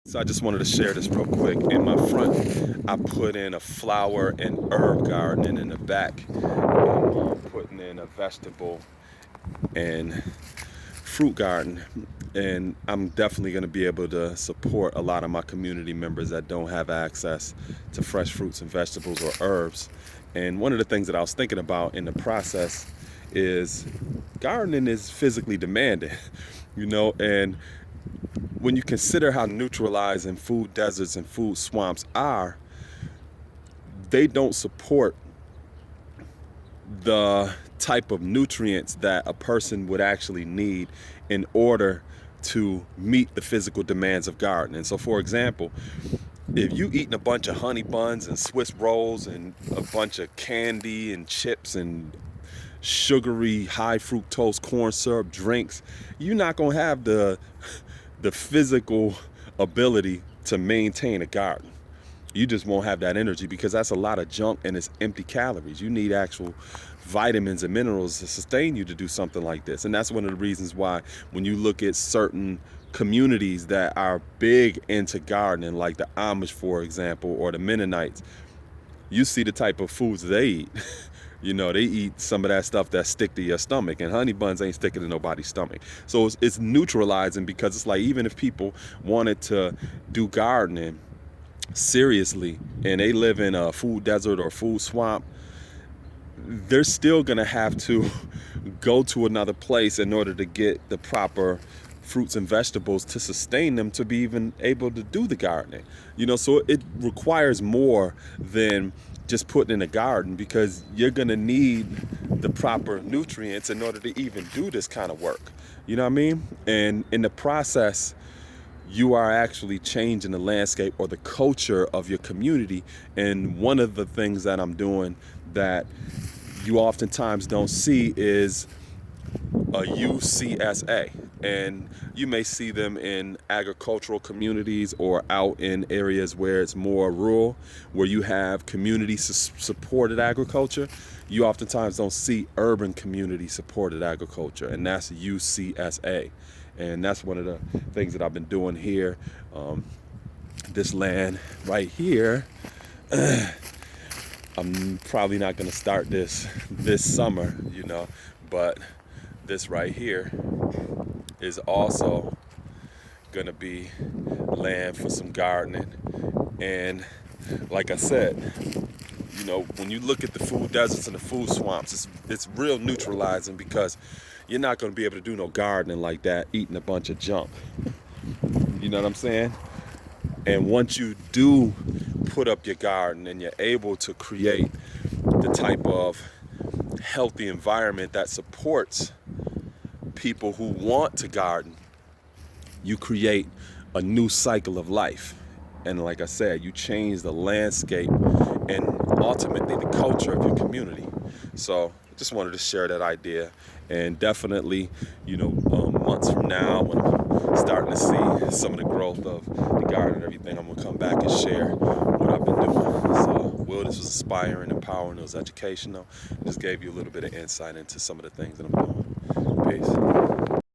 So I just wanted to share this real quick. In my front, I put in a flower and herb garden, and in the back, I'm putting in a vegetable and fruit garden. And I'm definitely going to be able to support a lot of my community members that don't have access to fresh fruits and vegetables or herbs. And one of the things that I was thinking about in the process is gardening is physically demanding, and when you consider how neutralizing food deserts and food swamps are, they don't support the type of nutrients that a person would actually need in order to meet the physical demands of gardening. So, for example, if you eating a bunch of honey buns and Swiss rolls and a bunch of candy and chips and sugary high fructose corn syrup drinks, you're not gonna have the physical ability to maintain a garden. You just won't have that energy because that's a lot of junk and it's empty calories. You need actual vitamins and minerals to sustain you to do something like this. And that's one of the reasons why when you look at certain communities that are big into gardening, like the Amish, for example, or the Mennonites, you see the type of foods they eat. They eat some of that stuff that stick to your stomach, and honey buns ain't sticking to nobody's stomach. So it's neutralizing because it's like even if people wanted to do gardening seriously and they live in a food desert or food swamp, they're still going to have to go to another place in order to get the proper fruits and vegetables to sustain them to be even able to do the gardening. So it requires more than just putting in a garden, because you're going to need the proper nutrients in order to even do this kind of work. You know what I mean? And in the process, you are actually changing the landscape or the culture of your community. And one of the things that I'm doing that you oftentimes don't see is a UCSA. And you may see them in agricultural communities or out in areas where it's more rural, where you have community supported agriculture. You oftentimes don't see urban community supported agriculture, and that's UCSA. And that's one of the things that I've been doing here. This land right here, I'm probably not going to start this summer, but this right here is also going to be land for some gardening. And like I said, when you look at the food deserts and the food swamps, it's real neutralizing because you're not going to be able to do no gardening like that, eating a bunch of junk. You know what I'm saying? And once you do put up your garden and you're able to create the type of healthy environment that supports people who want to garden, you create a new cycle of life. And like I said, you change the landscape and ultimately the culture of your community. So just wanted to share that idea. And definitely, months from now, when I'm starting to see some of the growth of the garden and everything, I'm going to come back and share what I've been doing. So, this was inspiring, empowering, it was educational. Just gave you a little bit of insight into some of the things that I'm doing. Peace.